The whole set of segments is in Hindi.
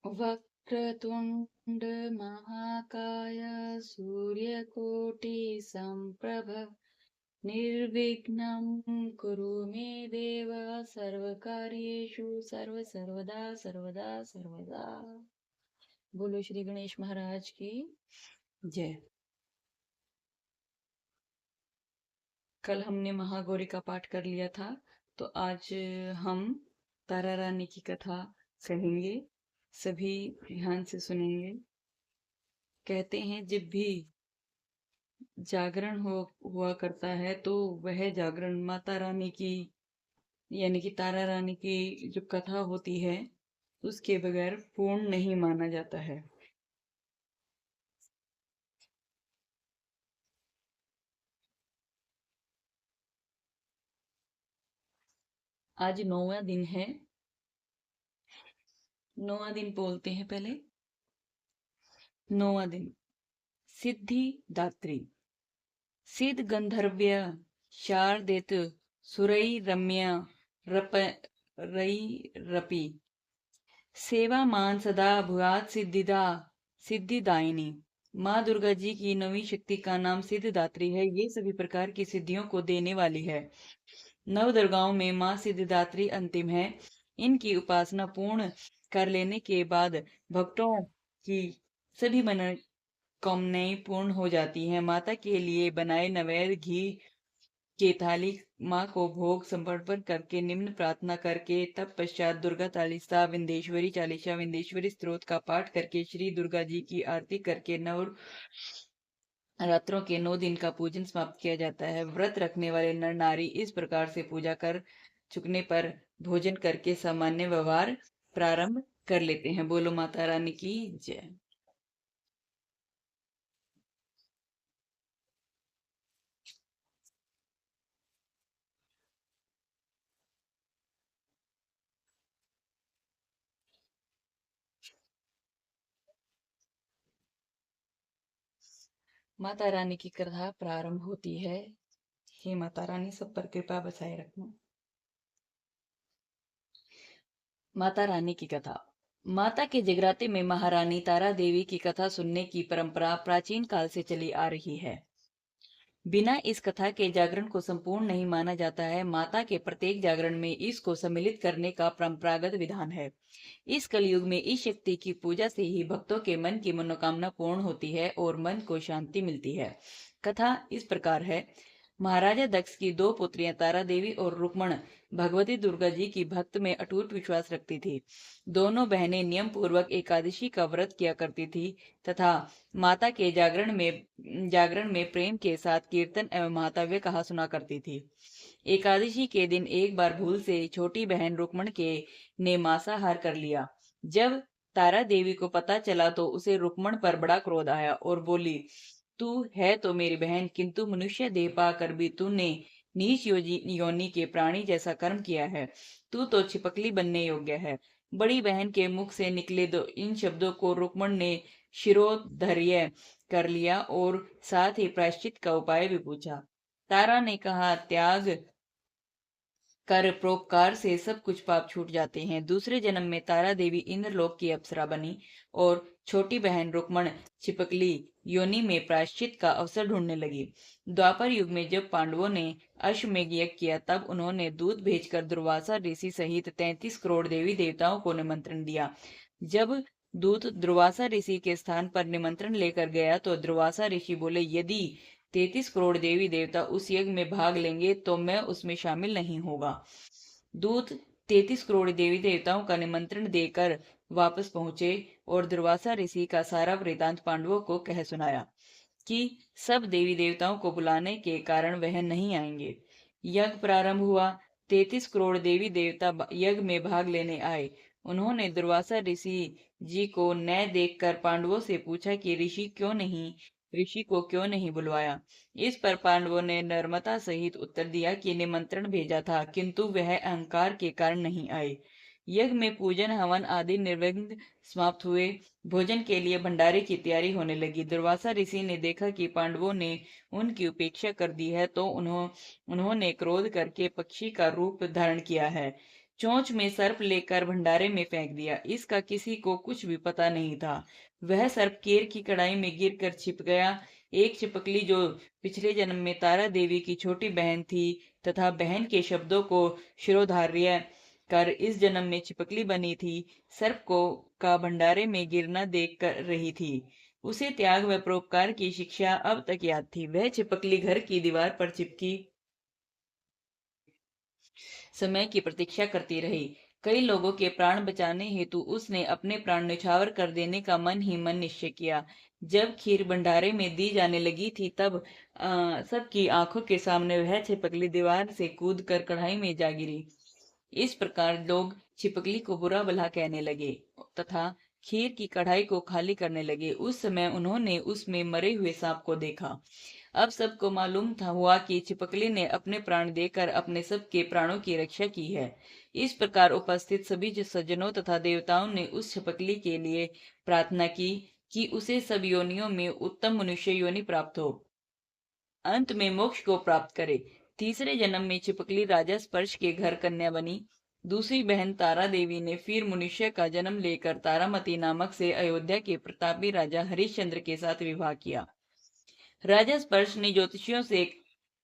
वक्रतुण्ड महाकाय सूर्यकोटि संप्रभ निर्विघ्नं कुरु मे देव सर्वकार्येषु सर्वदा सर्वदा। बोलो श्री गणेश महाराज की जय। कल हमने महागौरी का पाठ कर लिया था, तो आज हम तारा रानी की कथा कहेंगे। सभी ध्यान से सुनेंगे। कहते हैं जब भी जागरण हुआ करता है तो वह जागरण माता रानी की यानी कि तारा रानी की जो कथा होती है उसके बगैर पूर्ण नहीं माना जाता है। आज 9वां दिन है। 9वां दिन बोलते हैं पहले। 9वां दिन सिद्धि दात्री सिद्ध गंधर्व्य शारदेत सुरई रम्य रप रई रपि सेवा मान सदा भुआत सिद्धिदा सिद्धिदायिनी। माँ दुर्गा जी की नवी शक्ति का नाम सिद्धिदात्री है। ये सभी प्रकार की सिद्धियों को देने वाली है। नव दुर्गाओं में माँ सिद्धिदात्री अंतिम है। इनकी उपासना पूर्ण कर लेने के बाद भक्तों की सभी मनोकामनाएं पूर्ण हो जाती हैं। माता के लिए बनाए नैवेद्य घी के थाली माँ को भोग समर्पण करके निम्न प्रार्थना करके तत्पश्चात दुर्गा चालीसा विंदेश्वरी चालीसा विंदेश्वरी स्तोत्र का पाठ करके श्री दुर्गा जी की आरती करके नव रात्रों के 9 दिन का पूजन समाप्त किया जाता है। व्रत रखने वाले नर नारी इस प्रकार से पूजा कर चुकने पर भोजन करके सामान्य व्यवहार प्रारंभ कर लेते हैं। बोलो माता रानी की जय। माता रानी की कथा प्रारंभ होती है। हे माता रानी सब पर कृपा बसाए रखना। माता रानी की कथा। माता के जगराते में महारानी तारा देवी की कथा सुनने की परंपरा प्राचीन काल से चली आ रही है। बिना इस कथा के जागरण को संपूर्ण नहीं माना जाता है। माता के प्रत्येक जागरण में इसको सम्मिलित करने का परंपरागत विधान है। इस कलयुग में इस शक्ति की पूजा से ही भक्तों के मन की मनोकामना पूर्ण होती है और मन को शांति मिलती है। कथा इस प्रकार है। महाराजा दक्ष की 2 पुत्रियां तारा देवी और रुक्मण भगवती दुर्गा जी की भक्त में अटूट विश्वास रखती थी। दोनों बहनें नियम पूर्वक एकादशी का व्रत किया करती थी तथा माता के जागरण में प्रेम के साथ कीर्तन एवं महाकाव्य कहा सुना करती थी। एकादशी के दिन एक बार भूल से छोटी बहन रुक्मण के ने मांसाहार कर लिया। जब तारा देवी को पता चला तो उसे रुक्मण पर बड़ा क्रोध आया और बोली, तू है तो मेरी बहन, किंतु मनुष्य देह पाकर भी तूने नीच योनि के प्राणी जैसा कर्म किया है। तू तो छिपकली बनने योग्य है। बड़ी बहन के मुख से निकले इन शब्दों को रुक्मण ने शिरोधार्य कर लिया और साथ ही प्रायश्चित का उपाय भी पूछा। तारा ने कहा, त्याग कर परोपकार से सब कुछ पाप छूट जाते हैं। दूसरे जन्म में तारा देवी इंद्रलोक की अप्सरा बनी और छोटी बहन रुक्मण छिपकली योनि में प्रायश्चित का अवसर ढूंढने लगी। द्वापर युग में जब पांडवों ने अश्वमेध यज्ञ किया तब उन्होंने दूत भेजकर दुर्वासा ऋषि सहित 33 करोड़ देवी देवताओं को निमंत्रण दिया। जब दूत दुर्वासा ऋषि के स्थान पर निमंत्रण लेकर गया तो दुर्वासा ऋषि बोले, यदि 33 करोड़ देवी देवता उस यज्ञ में भाग लेंगे तो मैं उसमें शामिल नहीं होगा। दूत 33 करोड़ देवी देवताओं का निमंत्रण देकर वापस पहुंचे और दुर्वासा ऋषि का सारा वृतांत पांडवों को कह सुनाया कि सब देवी देवताओं को बुलाने के कारण वह नहीं आएंगे। यज्ञ प्रारंभ हुआ। 33 करोड़ देवी देवता यज्ञ में भाग लेने आए। उन्होंने दुर्वासा ऋषि जी को न देखकर पांडवों से पूछा कि ऋषि को क्यों नहीं बुलवाया। इस पर पांडवों ने नम्रता सहित उत्तर दिया कि निमंत्रण भेजा था किंतु वह अहंकार के कारण नहीं आए। यज्ञ में पूजन हवन आदि निर्विघ्न समाप्त हुए। भोजन के लिए भंडारे की तैयारी होने लगी। दुर्वासा ऋषि ने देखा कि पांडवों ने उनकी उपेक्षा कर दी है तो उन्होंने क्रोध करके पक्षी का रूप धारण किया है। चोंच में सर्प लेकर भंडारे में फेंक दिया। इसका किसी को कुछ भी पता नहीं था। वह सर्प केर की कढ़ाई में गिरकर छिप गया। एक छिपकली जो पिछले जन्म में तारा देवी की छोटी बहन थी तथा बहन के शब्दों को शिरोधार्य कर इस जन्म में छिपकली बनी थी, सर्प को का भंडारे में गिरना देख कर रही थी। उसे त्याग व परोपकार की शिक्षा अब तक याद थी। वह छिपकली घर की दीवार पर चिपकी समय की प्रतीक्षा करती रही। कई लोगों के प्राण बचाने हेतु उसने अपने प्राण न्यौछावर कर देने का मन ही मन निश्चय किया। जब खीर भंडारे में दी जाने लगी थी तब सबकी आंखों के सामने वह छिपकली दीवार से कूद कर कढ़ाई में जा गिरी। इस प्रकार लोग छिपकली को बुरा भला कहने लगे तथा खीर की कढ़ाई को खाली करने लगे। उस समय उन्होंने उसमें मरे हुए सांप को देखा। अब सबको मालूम था हुआ कि छिपकली ने अपने प्राण देकर अपने सबके प्राणों की रक्षा की है। इस प्रकार उपस्थित सभी सज्जनों तथा देवताओं ने उस छिपकली के लिए प्रार्थना की कि उसे सब योनियों में उत्तम मनुष्य योनि प्राप्त हो, अंत में मोक्ष को प्राप्त करे। तीसरे जन्म में छिपकली राजा स्पर्श के घर कन्या बनी। दूसरी बहन तारा देवी ने फिर मनुष्य का जन्म लेकर तारामती नामक से अयोध्या के प्रतापी राजा हरिश्चंद्र के साथ विवाह किया। राजा स्पर्श ने ज्योतिषियों से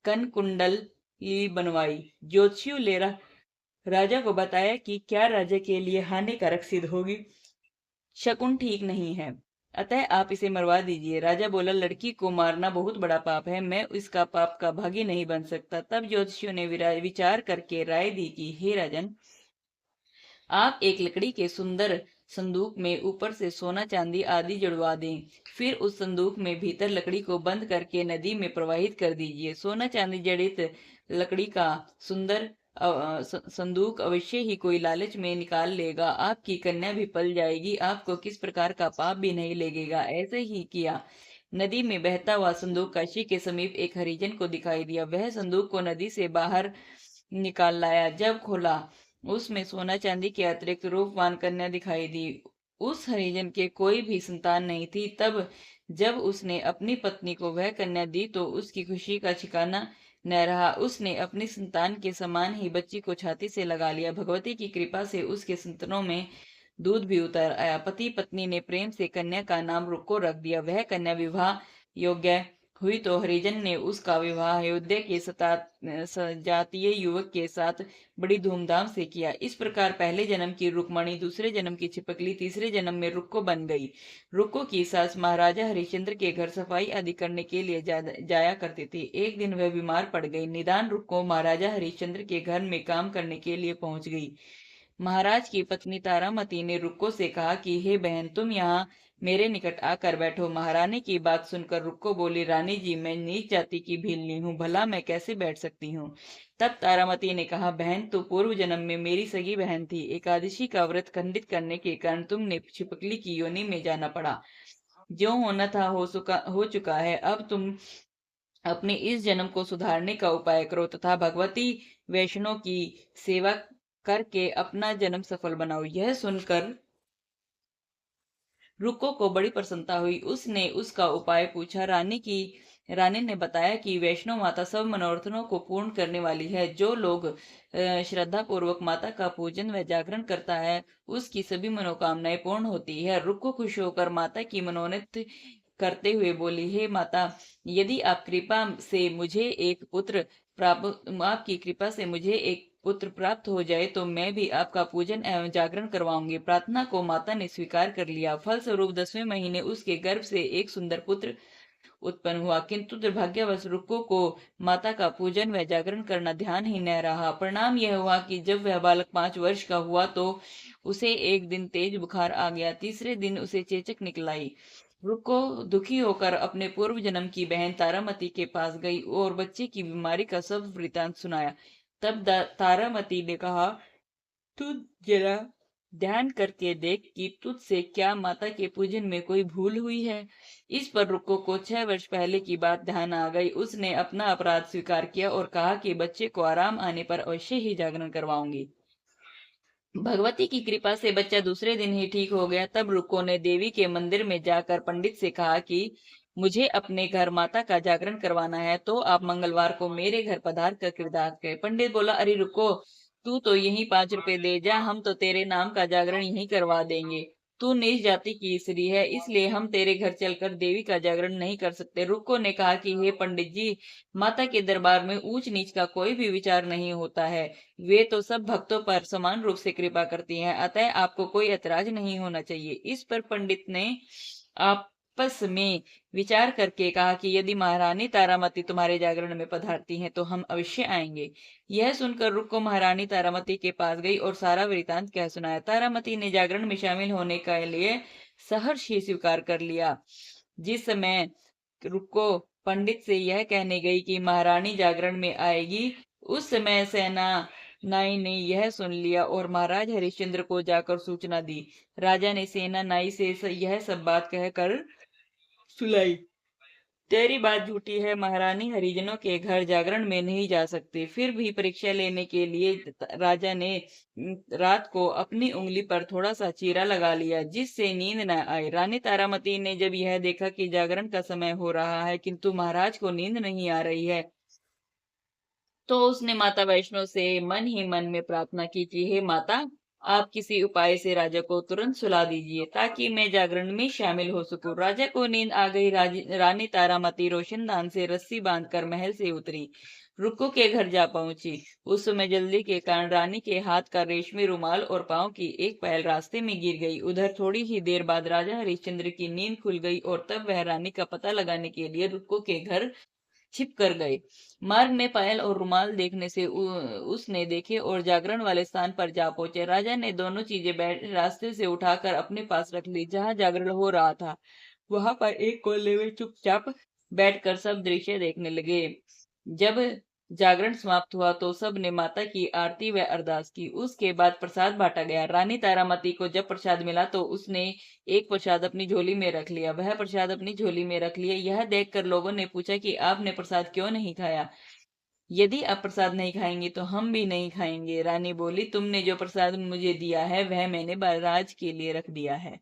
कन कुंडली बनवाई। ज्योतिषियों ने राजा को बताया कि क्या राजा के लिए हानिकारक सिद्ध होगी, शकुन ठीक नहीं है, अतः आप इसे मरवा दीजिए। राजा बोला, लड़की को मारना बहुत बड़ा पाप है, मैं इसका पाप का भागी नहीं बन सकता। तब ज्योतिषियों ने विचार करके राय दी कि हे राजन, आप एक लकड़ी के सुंदर संदूक में ऊपर से सोना चांदी आदि जड़वा दें। फिर उस संदूक में भीतर लकड़ी को बंद करके नदी में प्रवाहित कर दीजिए। सोना चांदी जड़ित लकड़ी का सुंदर संदूक अवश्य ही कोई लालच में निकाल लेगा। आपकी कन्या भी पल जाएगी, आपको किस प्रकार का पाप भी नहीं लगेगा। ऐसे ही किया। नदी में बहता हुआ संदूक काशी के समीप एक हरिजन को दिखाई दिया। वह संदूक को नदी से बाहर निकाल लाया। जब खोला, उसमें सोना चांदी के अतिरिक्त रूपवान कन्या दिखाई दी। उस हरिजन के कोई भी संतान नहीं थी। तब जब उसने अपनी पत्नी को वह कन्या दी तो उसकी खुशी का ठिकाना न रहा। उसने अपनी संतान के समान ही बच्ची को छाती से लगा लिया। भगवती की कृपा से उसके संतानों में दूध भी उतर आया। पति पत्नी ने प्रेम से कन्या का नाम रुक्को रख दिया। वह कन्या विवाह योग्य हुई तो हरिजन ने उसका विवाह अयोध्या के जातीय युवक के साथ बड़ी धूमधाम से किया। इस प्रकार पहले जन्म की रुक्मणी, दूसरे जन्म की छिपकली, तीसरे जन्म में रुक्को बन गई। रुक्को की सास महाराजा हरिश्चंद्र के घर सफाई आदि करने के लिए जाया करती थी। एक दिन वह बीमार पड़ गई। निदान रुक्को महाराजा हरिश्चंद्र के घर में काम करने के लिए पहुंच गई। महाराज की पत्नी तारामती ने रुक्को से कहा कि हे बहन, तुम यहाँ मेरे निकट आकर बैठो। महारानी की बात सुनकर रुक्को बोली, रानी जी, मैं नीच जाति की भीलनी हूँ, भला मैं कैसे बैठ सकती हूँ। तब तारामती ने कहा, बहन, तू पूर्व जन्म में मेरी सगी बहन थी। एकादशी का व्रत खंडित करने के कारण तुमने छिपकली की योनि में जाना पड़ा। जो होना था हो चुका है। अब तुम अपने इस जन्म को सुधारने का उपाय करो तथा भगवती वैष्णव की सेवा करके अपना जन्म सफल बनाओ। यह सुनकर रुको को बड़ी प्रसन्नता हुई। उसने उसका उपाय पूछा। रानी ने बताया कि वैष्णव माता सब मनोरथों को पूर्ण करने वाली है। जो लोग श्रद्धा पूर्वक माता का पूजन व जागरण करता है, उसकी सभी मनोकामनाएं पूर्ण होती है। रुको खुश होकर माता की मनोनीत करते हुए बोली, हे माता, यदि आप कृपा से मुझे एक पुत्र आपकी कृपा से मुझे एक पुत्र प्राप्त हो जाए तो मैं भी आपका पूजन एवं जागरण करवाऊंगी। प्रार्थना को माता ने स्वीकार कर लिया। फल स्वरूप 10वें महीने उसके गर्भ से एक सुंदर पुत्र उत्पन्न हुआ। किंतु दुर्भाग्यवश रुक्को को माता का पूजन व जागरण करना ध्यान ही न रहा। परिणाम यह हुआ कि जब वह बालक 5 वर्ष का हुआ तो उसे एक दिन तेज बुखार आ गया। तीसरे दिन उसे चेचक निकल आई। रुको दुखी होकर अपने पूर्व जन्म की बहन तारामती के पास गई और बच्चे की बीमारी का सब वृतांत सुनाया। तब तारामती ने कहा, तू जरा ध्यान करके देख कि तुझसे क्या माता के पूजन में कोई भूल हुई है। इस पर रुक्को को 6 वर्ष पहले की बात ध्यान आ गई। उसने अपना अपराध स्वीकार किया और कहा कि बच्चे को आराम आने पर अवश्य ही जागरण करवाऊंगी। भगवती की कृपा से बच्चा दूसरे दिन ही ठीक हो गया। तब रुक्को ने देवी के मंदिर में जाकर पंडित से कहा कि मुझे अपने घर माता का जागरण करवाना है, तो आप मंगलवार को मेरे घर पधार कर किरदार करें। पंडित बोला, अरे रुको, तू तो यही 5 रुपए दे जा, हम तो तेरे नाम का जागरण यहीं करवा देंगे। तू नीच जाति की स्त्री है, इसलिए हम तेरे घर चलकर देवी का जागरण नहीं कर सकते। रुक्को ने कहा कि हे पंडित जी, माता के दरबार में ऊंच नीच का कोई भी विचार नहीं होता है। वे तो सब भक्तों पर समान रूप से कृपा करती हैं, अतः आपको कोई ऐतराज नहीं होना चाहिए। इस पर पंडित ने आपस में विचार करके कहा कि यदि महारानी तारामती तुम्हारे जागरण में पधारती हैं तो हम अवश्य आएंगे। यह सुनकर रुक्को महारानी तारामती के पास गई और सारा वृतांत कह सुनाया। तारामती ने जागरण में शामिल होने के लिए सहर्ष ही स्वीकार कर लिया। जिस समय रुक्को पंडित से यह कहने गई कि महारानी जागरण में आएगी, उस समय सेना नाई ने यह सुन लिया और महाराज हरिश्चंद्र को जाकर सूचना दी। राजा ने सेना नाई से यह सब बात कहकर सुलाई। तेरी बात झूठी है, महारानी हरिजनों के घर जागरण में नहीं जा सकती। फिर भी परीक्षा लेने के लिए राजा ने रात को अपनी उंगली पर थोड़ा सा चीरा लगा लिया, जिससे नींद न आए। रानी तारामती ने जब यह देखा कि जागरण का समय हो रहा है किंतु महाराज को नींद नहीं आ रही है, तो उसने माता वैष्णो से मन ही मन में प्रार्थना की कि हे माता, आप किसी उपाय से राजा को तुरंत सुला दीजिए ताकि मैं जागरण में शामिल हो सकूं। राजा को नींद आ गई। रानी तारामती रोशनदान से रस्सी बांधकर महल से उतरी, रुक्को के घर जा पहुंची। उस समय जल्दी के कारण रानी के हाथ का रेशमी रुमाल और पांव की एक पैल रास्ते में गिर गई। उधर थोड़ी ही देर बाद राजा हरिश्चंद्र की नींद खुल गई और तब वह रानी का पता लगाने के लिए रुक्को के घर छिप कर गए। मार्ग में पायल और रुमाल देखने से उसने देखे और जागरण वाले स्थान पर जा पहुंचे। राजा ने दोनों चीजें रास्ते से उठाकर अपने पास रख ली। जहां जागरण हो रहा था वहां पर एक कोने में चुपचाप बैठकर सब दृश्य देखने लगे। जब जागरण समाप्त हुआ तो सब ने माता की आरती व अरदास की। उसके बाद प्रसाद बांटा गया। रानी तारामती को जब प्रसाद मिला तो उसने एक प्रसाद अपनी झोली में रख लिया। वह प्रसाद अपनी झोली में रख लिया। यह देखकर लोगों ने पूछा कि आपने प्रसाद क्यों नहीं खाया? यदि आप प्रसाद नहीं खाएंगे तो हम भी नहीं खाएंगे। रानी बोली, तुमने जो प्रसाद मुझे दिया है वह मैंने महाराज के लिए रख दिया है।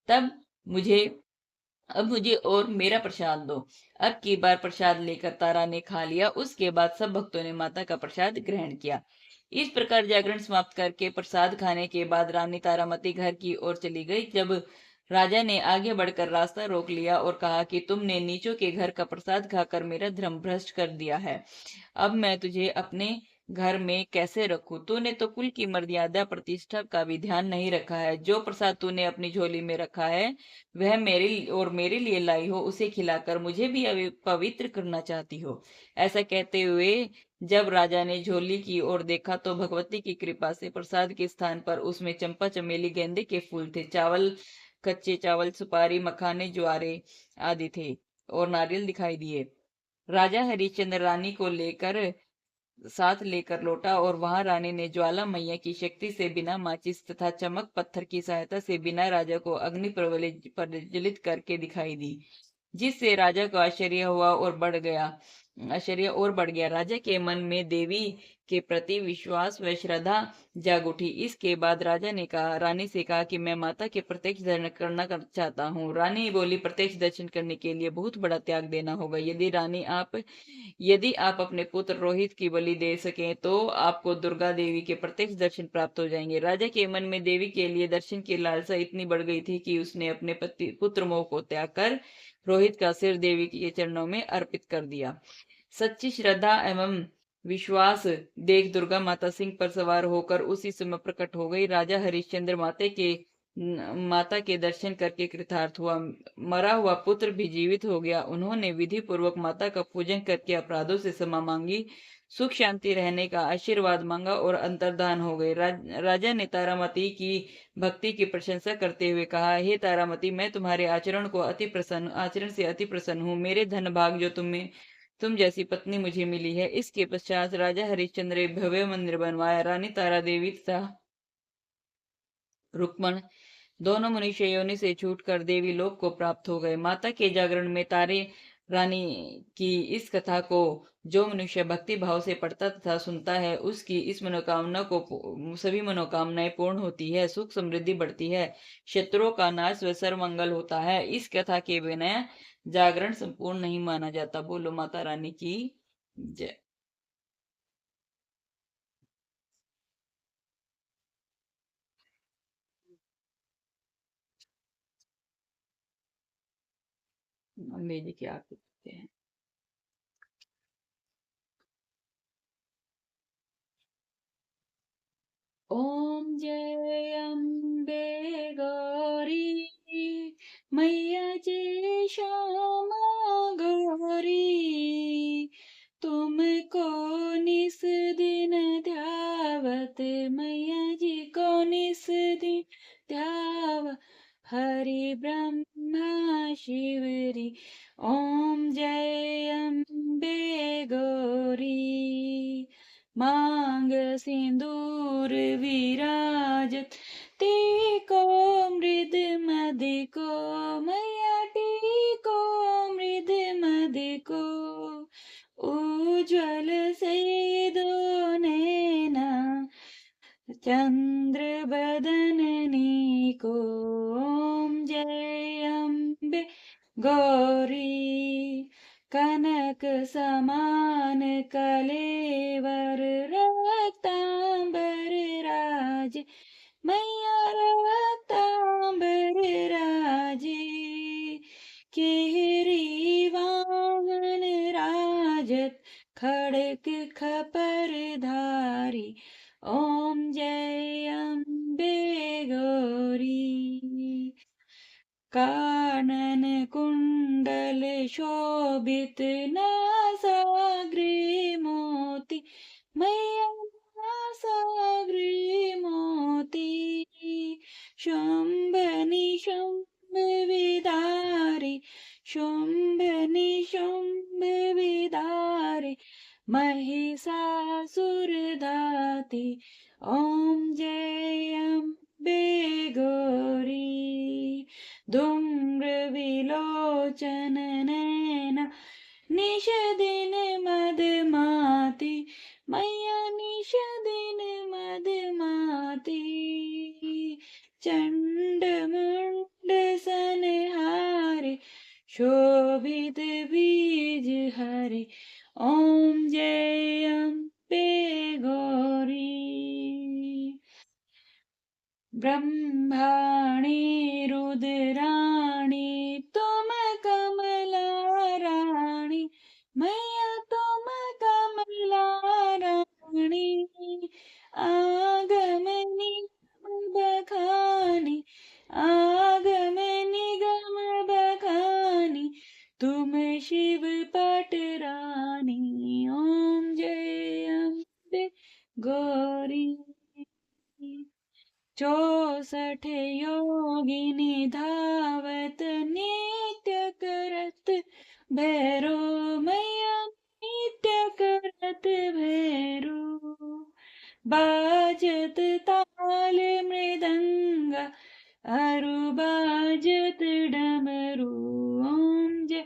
तब मुझे अब मुझे और मेरा प्रसाद दो। अब की बार प्रसाद लेकर तारा ने खा लिया। उसके बाद सब भक्तों ने माता का प्रसाद ग्रहण किया। इस प्रकार जागरण समाप्त करके प्रसाद खाने के बाद रानी तारामती घर की ओर चली गई। जब राजा ने आगे बढ़कर रास्ता रोक लिया और कहा कि तुमने नीचों के घर का प्रसाद खाकर मेरा धर्म भ्रष्ट कर दिया है, अब मैं तुझे अपने घर में कैसे रखूं? तूने तो कुल की मर्यादा प्रतिष्ठा का भी ध्यान नहीं रखा है। जो प्रसाद तूने अपनी झोली में रखा है वह मेरे लिए लाई हो, उसे खिलाकर मुझे भी पवित्र करना चाहती हो। ऐसा कहते हुए जब राजा ने झोली की ओर देखा तो भगवती की कृपा से प्रसाद के स्थान पर उसमें चंपा चमेली गेंदे के फूल थे। कच्चे चावल, सुपारी, मखाने, ज्वारे आदि थे और नारियल दिखाई दिए। राजा हरिश्चंद्र रानी को लेकर साथ लेकर लौटा और वहां रानी ने ज्वाला मैया की शक्ति से बिना माचिस तथा चमक पत्थर की सहायता से बिना राजा को अग्नि प्रज्वलित करके दिखाई दी, जिससे राजा को आश्चर्य और बढ़ गया। राजा के मन में देवी के प्रति विश्वास व श्रद्धा जाग उठी। इसके बाद राजा ने कहा रानी से कहा कि मैं माता के प्रत्यक्ष दर्शन चाहता हूँ। रानी बोली, प्रत्यक्ष दर्शन करने के लिए बहुत बड़ा त्याग देना होगा। यदि आप अपने पुत्र रोहित की बलि दे सकें तो आपको दुर्गा देवी के प्रत्यक्ष दर्शन प्राप्त हो जाएंगे। राजा के मन में देवी के लिए दर्शन की लालसा इतनी बढ़ गई थी कि उसने अपने पुत्र मोह को त्याग कर रोहित का सिर देवी के चरणों में अर्पित कर दिया। सच्ची श्रद्धा एवं विश्वास देख दुर्गा माता सिंह पर सवार होकर उसी समय प्रकट हो गई। राजा हरिश्चंद्र माता के दर्शन करके कृतार्थ हुआ। मरा हुआ पुत्र भी जीवित हो गया। उन्होंने विधि पूर्वक माता का पूजन करके अपराधों से क्षमा मांगी, सुख शांति रहने का आशीर्वाद मांगा और अंतर्धान हो गए। राजा ने तारामती की भक्ति की प्रशंसा करते हुए कहा, हे तारामती, मैं तुम्हारे आचरण से अति प्रसन्न हूँ। मेरे धन भाग जो तुम जैसी पत्नी मुझे मिली है। इसके पश्चात राजा हरिश्चंद्र एक भव्य मंदिर बनवाया। रानी तारा देवी तथा रुक्मण दोनों मनुष्य योनि से छूटकर देवी लोक को प्राप्त हो गए। माता के जागरण में तारे रानी की इस कथा को जो मनुष्य भक्ति भाव से पढ़ता तथा सुनता है उसकी इस मनोकामना को सभी मनोकामनाएं पूर्ण होती है, सुख समृद्धि बढ़ती है, शत्रुओं का नाश व सर्वमंगल होता है। इस कथा के बिना जागरण संपूर्ण नहीं माना जाता। बोलो माता रानी की जय। अम्बे जी की आरती करते हैं। ओम जय अम्बे गौरी मैया जय श्यामा गौरी, तुमको निस दिन ध्यावत मैया जी को निस दिन ध्याव हरि ब्रह्मा शिवरी। ओम जय अम्बे गौरी मांग सिंदूर विराजत टीको मृद मद को मैया टीको मृद मद को उज्ज्वल से दो नैना चंद्र बदननी को। ओम जय अम्बे गौरी कनक समान कलेवर रक्तांबर राज मैया रक्तांबर राजे केहरी वाहन राजत खड़क खपर धारी। ओम जय अम्बे गौरी कानन कुंडल शोभित नासाग्रे मोती मैया नासाग्रे मोती शुंभ निशुंभ विदारी शुंभ निशुंभ विदारी महिषासुर धाती। ओम जय अम्बे गौरी धूम्र विलोचन नैना निश दिन मदमाती मैया निश दिन मदमाती चंड मुंड सनहारे शोभित बीज हरे। ओम जय अम्बे गौरी ब्रह्माणी रुद्राणी तुम कमला रानी मैया तुम कमला रानी आगमनी बखानी आगमनी गम बखानी तुम शिव पटरानी। ओम जय अम्बे गौरी 64 योगिनी धावत नित्य करत भैरो मैया नित्य करत भैरो बाजत ताल मृदंग अरु बाजत डमरू। ओम जय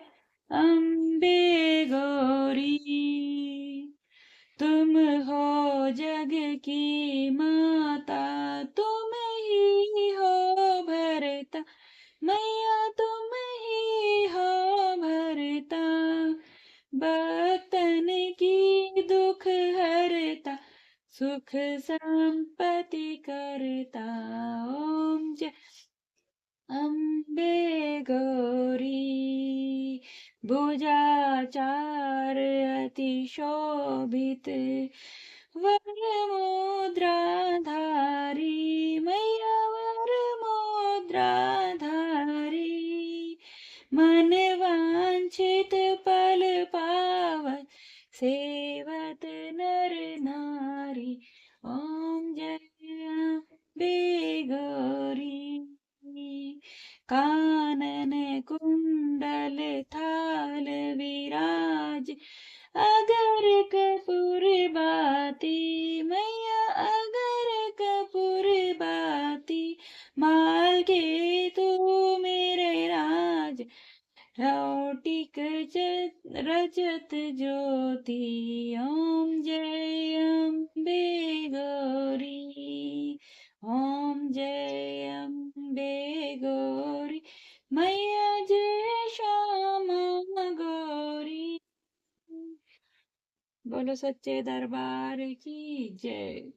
अम्बे गौरी तुम हो जग की माता तुम ही हो भरता मैया तुम ही हो भरता भक्तन की दुख हरता सुख संपत्ति करता। ओम जय अम्बे गौरी भुजाचार अति शोभित वर मुद्रा धारी मैया वर मुद्रा धारी मन वांछित पल पावत सेवत नर नारी। ओम जय अम्बे गौरी कानन कुंडल थाल विराज अगर कपूर बाती मैया अगर कपूर बाती माल के तू मेरे राज रौटिक रजत ज्योति। ओम जय अम्बे गौरी ओम जय अम्बे गौरी मैया जय श्यामा गौरी। बोलो सच्चे दरबार की जय।